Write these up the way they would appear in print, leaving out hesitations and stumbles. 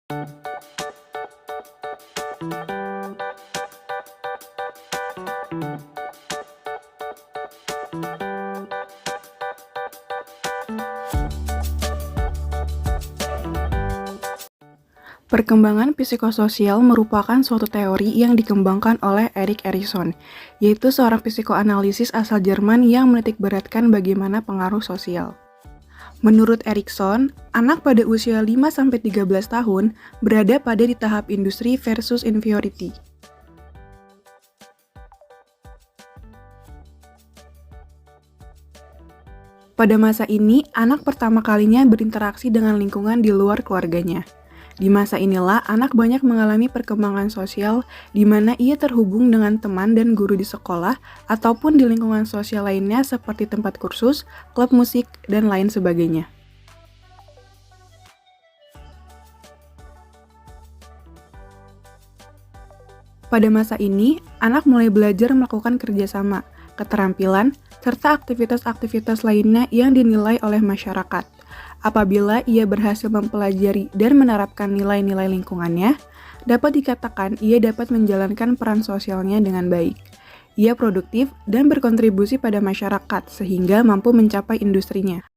Perkembangan psikososial merupakan suatu teori yang dikembangkan oleh Erik Erikson, yaitu seorang psikoanalisis asal Jerman yang menitikberatkan bagaimana pengaruh sosial. Menurut Erikson, anak pada usia 5-13 tahun berada pada di tahap industri versus inferiority. Pada masa ini, anak pertama kalinya berinteraksi dengan lingkungan di luar keluarganya. Di masa inilah, anak banyak mengalami perkembangan sosial di mana ia terhubung dengan teman dan guru di sekolah ataupun di lingkungan sosial lainnya seperti tempat kursus, klub musik, dan lain sebagainya. Pada masa ini, anak mulai belajar melakukan kerjasama, keterampilan, serta aktivitas-aktivitas lainnya yang dinilai oleh masyarakat. Apabila ia berhasil mempelajari dan menerapkan nilai-nilai lingkungannya, dapat dikatakan ia dapat menjalankan peran sosialnya dengan baik. Ia produktif dan berkontribusi pada masyarakat sehingga mampu mencapai industrinya.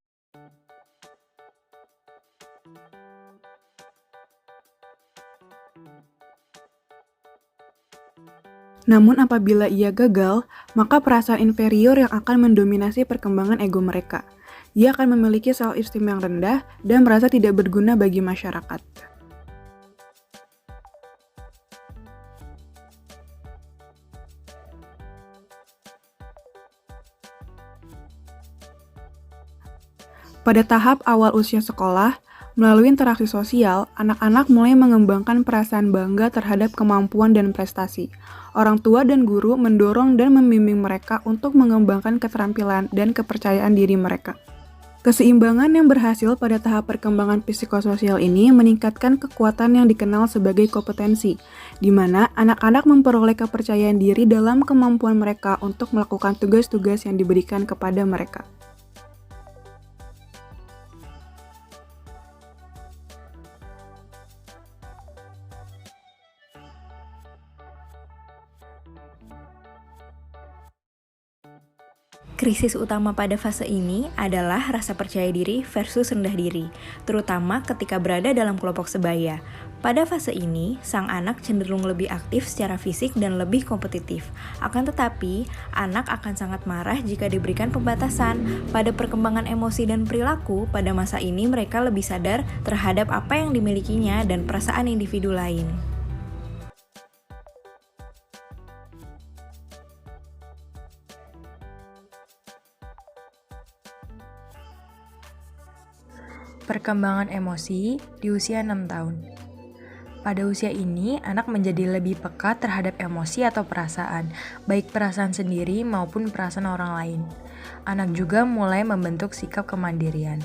Namun apabila ia gagal, maka perasaan inferior yang akan mendominasi perkembangan ego mereka. Ia akan memiliki self-esteem yang rendah dan merasa tidak berguna bagi masyarakat. Pada tahap awal usia sekolah, melalui interaksi sosial, anak-anak mulai mengembangkan perasaan bangga terhadap kemampuan dan prestasi. Orang tua dan guru mendorong dan membimbing mereka untuk mengembangkan keterampilan dan kepercayaan diri mereka. Keseimbangan yang berhasil pada tahap perkembangan psikososial ini meningkatkan kekuatan yang dikenal sebagai kompetensi, di mana anak-anak memperoleh kepercayaan diri dalam kemampuan mereka untuk melakukan tugas-tugas yang diberikan kepada mereka. Krisis utama pada fase ini adalah rasa percaya diri versus rendah diri, terutama ketika berada dalam kelompok sebaya. Pada fase ini, sang anak cenderung lebih aktif secara fisik dan lebih kompetitif. Akan tetapi, anak akan sangat marah jika diberikan pembatasan. Pada perkembangan emosi dan perilaku, pada masa ini mereka lebih sadar terhadap apa yang dimilikinya dan perasaan individu lain. Perkembangan emosi di usia 6 tahun. Pada usia ini, anak menjadi lebih peka terhadap emosi atau perasaan, baik perasaan sendiri maupun perasaan orang lain. Anak juga mulai membentuk sikap kemandirian.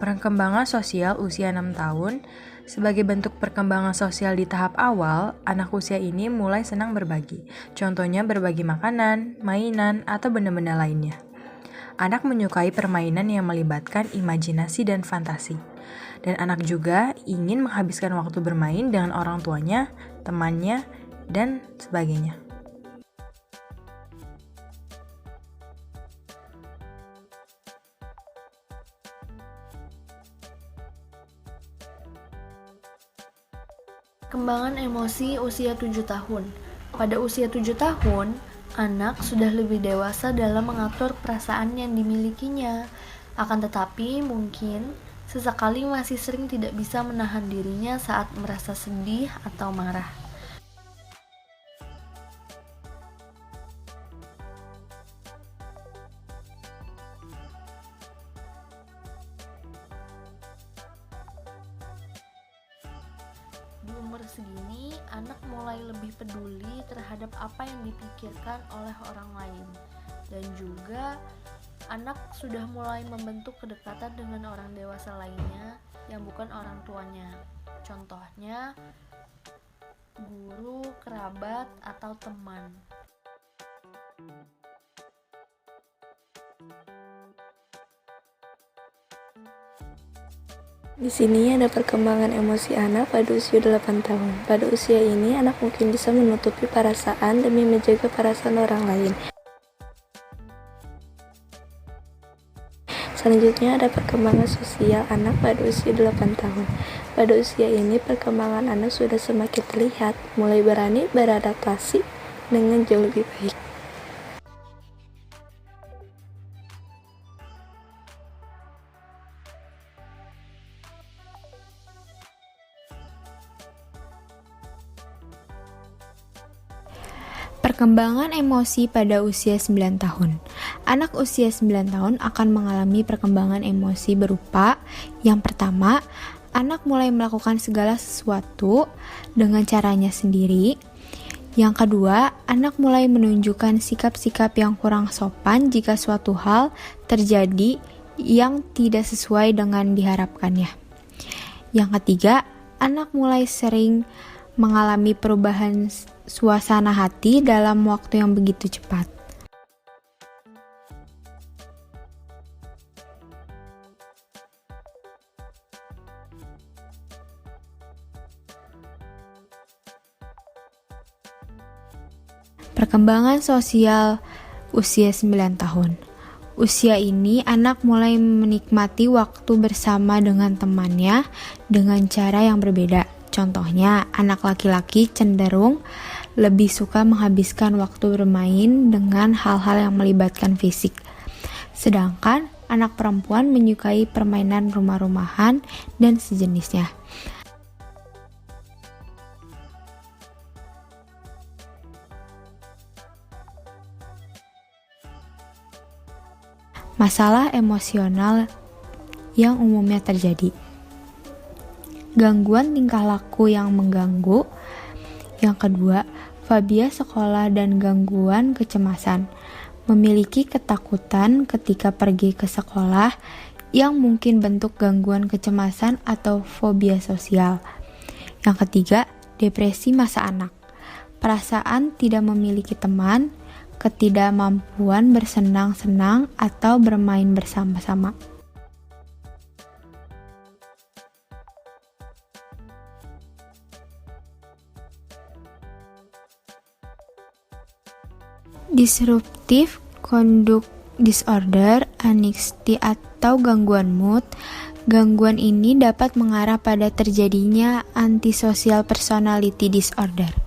Perkembangan sosial usia 6 tahun. Sebagai bentuk perkembangan sosial di tahap awal, anak usia ini mulai senang berbagi. Contohnya berbagi makanan, mainan, atau benda-benda lainnya. Anak menyukai permainan yang melibatkan imajinasi dan fantasi. Dan anak juga ingin menghabiskan waktu bermain dengan orang tuanya, temannya, dan sebagainya. Perkembangan emosi usia 7 tahun. Pada usia 7 tahun, anak sudah lebih dewasa dalam mengatur perasaan yang dimilikinya. Akan tetapi, mungkin sesekali masih sering tidak bisa menahan dirinya saat merasa sedih atau marah. Di umur segini, anak mulai lebih peduli terhadap apa yang dipikirkan oleh orang lain. Dan juga, anak sudah mulai membentuk kedekatan dengan orang dewasa lainnya yang bukan orang tuanya. Contohnya, guru, kerabat, atau teman. Di sini ada perkembangan emosi anak pada usia 8 tahun. Pada usia ini, anak mungkin bisa menutupi perasaan demi menjaga perasaan orang lain. Selanjutnya ada perkembangan sosial anak pada usia 8 tahun. Pada usia ini, perkembangan anak sudah semakin terlihat, mulai berani beradaptasi dengan jauh lebih baik. Perkembangan emosi pada usia 9 tahun. Anak usia 9 tahun akan mengalami perkembangan emosi berupa yang pertama, anak mulai melakukan segala sesuatu dengan caranya sendiri. Yang kedua, anak mulai menunjukkan sikap-sikap yang kurang sopan jika suatu hal terjadi yang tidak sesuai dengan diharapkannya. Yang ketiga, anak mulai sering mengalami perubahan suasana hati dalam waktu yang begitu cepat. Perkembangan sosial usia 9 tahun. Usia ini anak mulai menikmati waktu bersama dengan temannya dengan cara yang berbeda. Contohnya, anak laki-laki cenderung lebih suka menghabiskan waktu bermain dengan hal-hal yang melibatkan fisik. Sedangkan anak perempuan menyukai permainan rumah-rumahan dan sejenisnya. Masalah emosional yang umumnya terjadi. Gangguan tingkah laku yang mengganggu. Yang kedua, fobia sekolah dan gangguan kecemasan. Memiliki ketakutan ketika pergi ke sekolah yang mungkin bentuk gangguan kecemasan atau fobia sosial. Yang ketiga, depresi masa anak. Perasaan tidak memiliki teman, ketidakmampuan bersenang-senang atau bermain bersama-sama. Disruptive conduct disorder, anxiety atau gangguan mood. Gangguan ini dapat mengarah pada terjadinya antisocial personality disorder.